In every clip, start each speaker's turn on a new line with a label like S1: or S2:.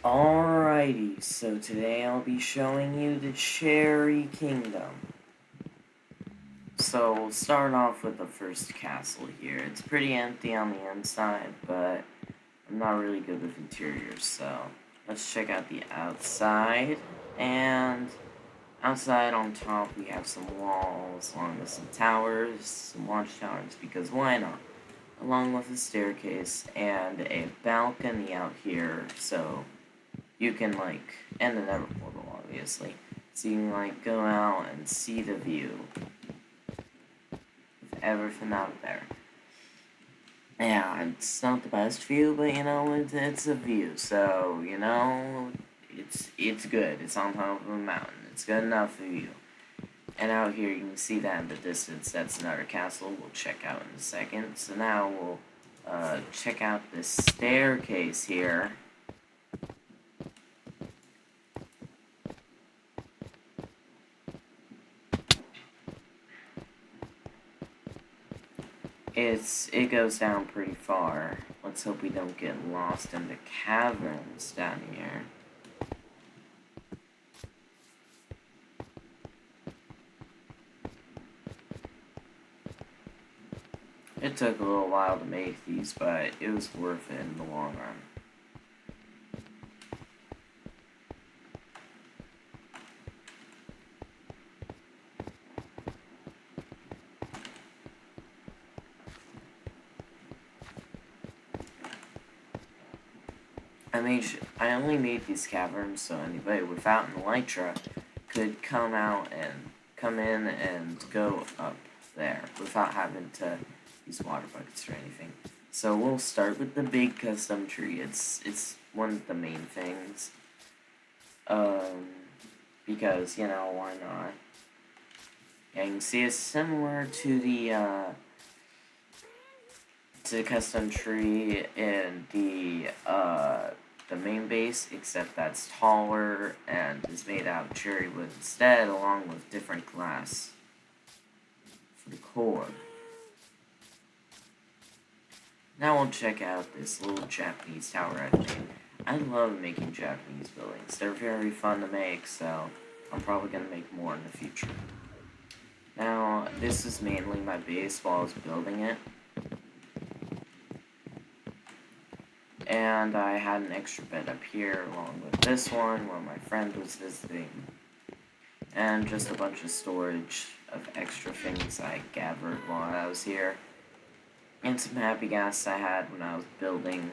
S1: Alrighty, so today I'll be showing you the Cherry Kingdom. So we'll start off with the first castle here. It's pretty empty on the inside, but I'm not really good with interiors, so let's check out the outside. And outside on top we have some walls, along with some towers, some watchtowers, because why not? Along with a staircase and a balcony out here, so you can, and the nether portal, obviously. So you can, go out and see the view of everything out there. Yeah, it's not the best view, but, it's a view, so, it's good. It's on top of a mountain. It's good enough for you. And out here, you can see that in the distance. That's another castle we'll check out in a second. So now we'll, check out this staircase here. It goes down pretty far. Let's hope we don't get lost in the caverns down here. It took a little while to make these, but it was worth it in the long run. I only made these caverns so anybody without an elytra could come in and go up there without having to use water buckets or anything. So we'll start with the big custom tree. It's one of the main things. Because, why not? Yeah, you can see it's similar to the custom tree in the main base, except that's taller and is made out of cherry wood instead, along with different glass for the core. Now we'll check out this little Japanese tower I've made. I love making Japanese buildings. They're very fun to make, so I'm probably going to make more in the future. Now, this is mainly my base while I was building it. And I had an extra bed up here along with this one where my friend was visiting. And just a bunch of storage of extra things I gathered while I was here. And some happy gas I had when I was building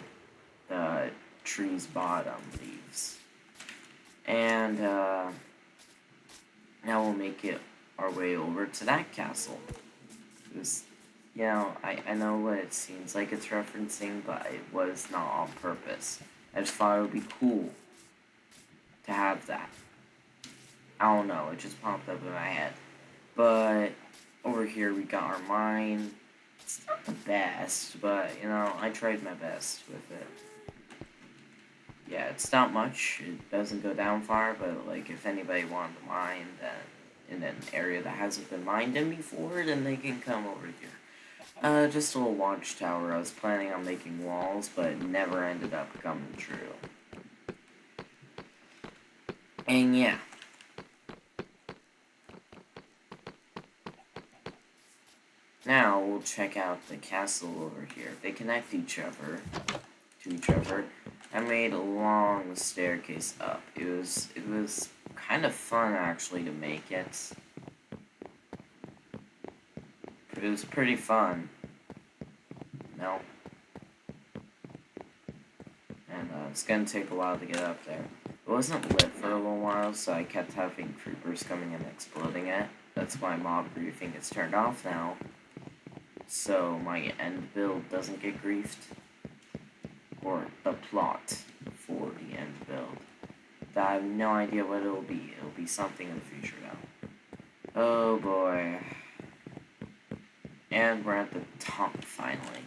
S1: the tree's bottom leaves. And now we'll make it our way over to that castle. I know what it seems like it's referencing, but it was not on purpose. I just thought it would be cool to have that. I don't know, it just popped up in my head. But over here we got our mine. It's not the best, but, I tried my best with it. Yeah, it's not much. It doesn't go down far, but, if anybody wanted to mine in an area that hasn't been mined in before, then they can come over here. Just a little watchtower. I was planning on making walls, but it never ended up coming true. And yeah. Now we'll check out the castle over here. They connect to each other. I made a long staircase up. It was kind of fun actually to make it. It was pretty fun. No. And it's gonna take a while to get up there. It wasn't lit for a little while, so I kept having creepers coming and exploding it. That's why mob griefing is turned off now. So my end build doesn't get griefed. Or the plot for the end build. I have no idea what it'll be. It'll be something in the future though. Oh boy. And we're at the top finally.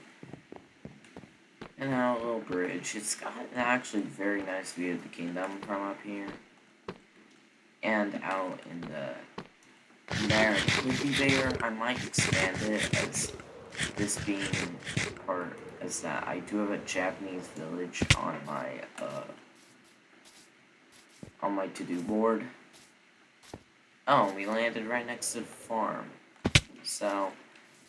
S1: And now a little bridge. It's got an actually very nice view of the kingdom from up here. And out in the there it could be there. I might expand it as this being part as that I do have a Japanese village on my on my to-do board. Oh, we landed right next to the farm. So,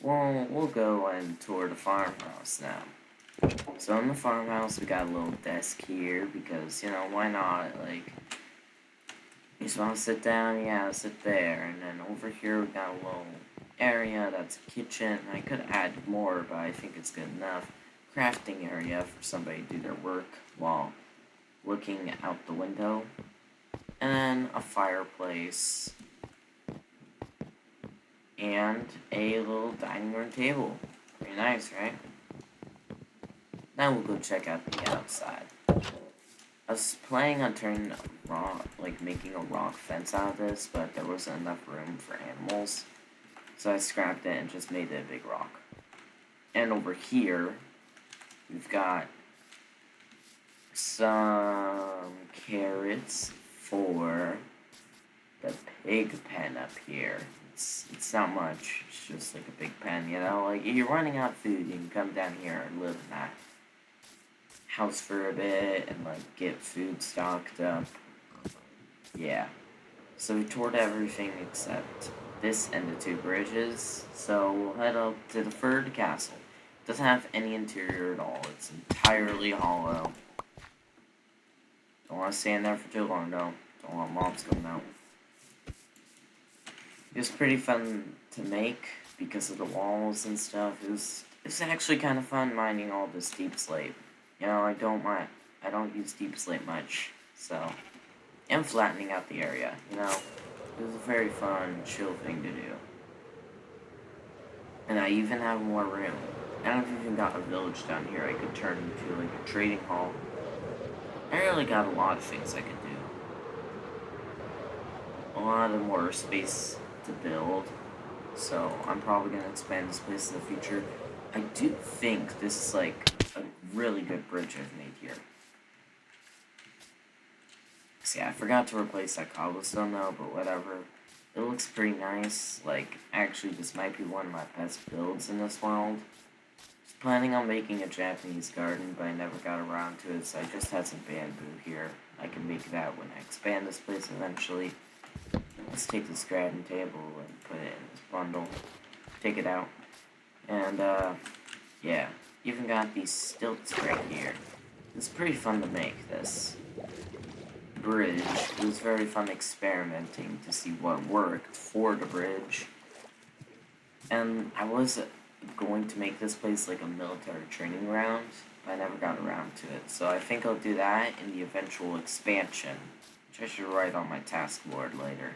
S1: we'll go and tour the farmhouse now. So in the farmhouse, we got a little desk here because, you know, why not? Like, you just want to sit down, yeah, sit there. And then over here, we got a little area that's a kitchen. I could add more, but I think it's good enough. Crafting area for somebody to do their work while looking out the window. And then a fireplace. And a little dining room table. Pretty nice, right? Now we'll go check out the outside. I was planning on turning making a rock fence out of this, but there wasn't enough room for animals. So I scrapped it and just made it a big rock. And over here, we've got some carrots for the pig pen up here. It's not much. It's just like a big pen, you know? Like, if you're running out of food, you can come down here and live in that house for a bit and, like, get food stocked up. Yeah. So we toured everything except this and the 2 bridges. So we'll head up to the third castle. It doesn't have any interior at all. It's entirely hollow. Don't want to stand there for too long, though. Don't want mobs coming out. It was pretty fun to make because of the walls and stuff. It's actually kind of fun mining all this deep slate. You know, I don't use deep slate much, so, and flattening out the area, you know. It was a very fun, chill thing to do. And I even have more room. I've even got a village down here I could turn into, like, a trading hall. I really got a lot of things I could do. A lot of more space to build, so I'm probably going to expand this place in the future. I do think this is, like, a really good bridge I've made here. See, I forgot to replace that cobblestone though, but whatever. It looks pretty nice. Like, actually, this might be one of my best builds in this world. I was planning on making a Japanese garden, but I never got around to it, so I just had some bamboo here. I can make that when I expand this place eventually. Let's take this crafting table and put it in this bundle. Take it out. And, yeah. Even got these stilts right here. It's pretty fun to make this bridge. It was very fun experimenting to see what worked for the bridge. And I was going to make this place like a military training ground, but I never got around to it. So I think I'll do that in the eventual expansion, which I should write on my task board later.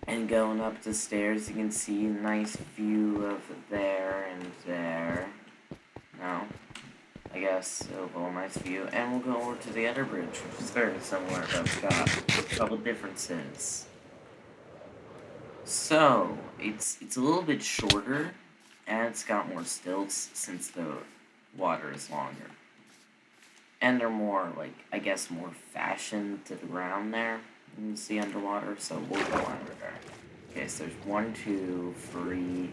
S1: And going up the stairs, you can see a nice view of there and there. No, I guess it'll be a nice view. And we'll go over to the other bridge, which is very similar, but it's got a couple differences. So, it's a little bit shorter, and it's got more stilts since the water is longer. And they're more, like, I guess more fashioned to the ground there. You can see underwater, so we'll go under there. Okay, so there's 1, 2, 3,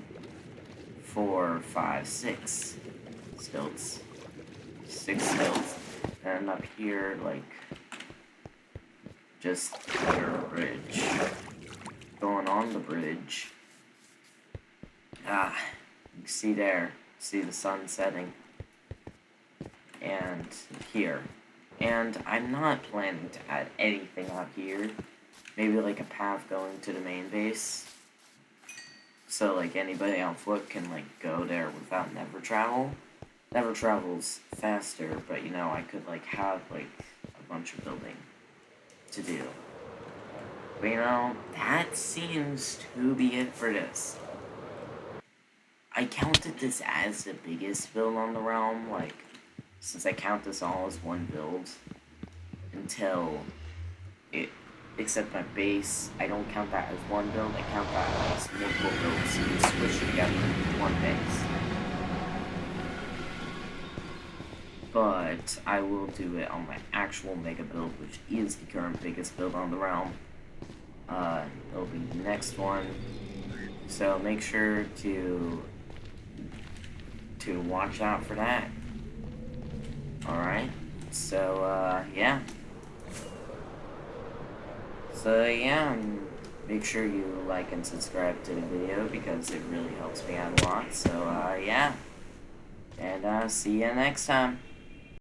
S1: 4, 5, 6 stilts. 6 stilts. And up here, like, just under a bridge. Going on the bridge. You can see there. See the sun setting. And here. And I'm not planning to add anything out here. Maybe like a path going to the main base. So like anybody on foot can like go there without never travel. Never travels faster, but you know, I could like have like a bunch of building to do. But you know, that seems to be it for this. I counted this as the biggest build on the realm, like, since I count this all as one build, until it, except my base, I don't count that as one build, I count that as multiple builds, so you switch it together into one base. But I will do it on my actual mega build, which is the current biggest build on the realm. It'll be the next one, so make sure to watch out for that. Alright, so, yeah. So yeah, make sure you like and subscribe to the video because it really helps me out a lot. So yeah, and see you next time.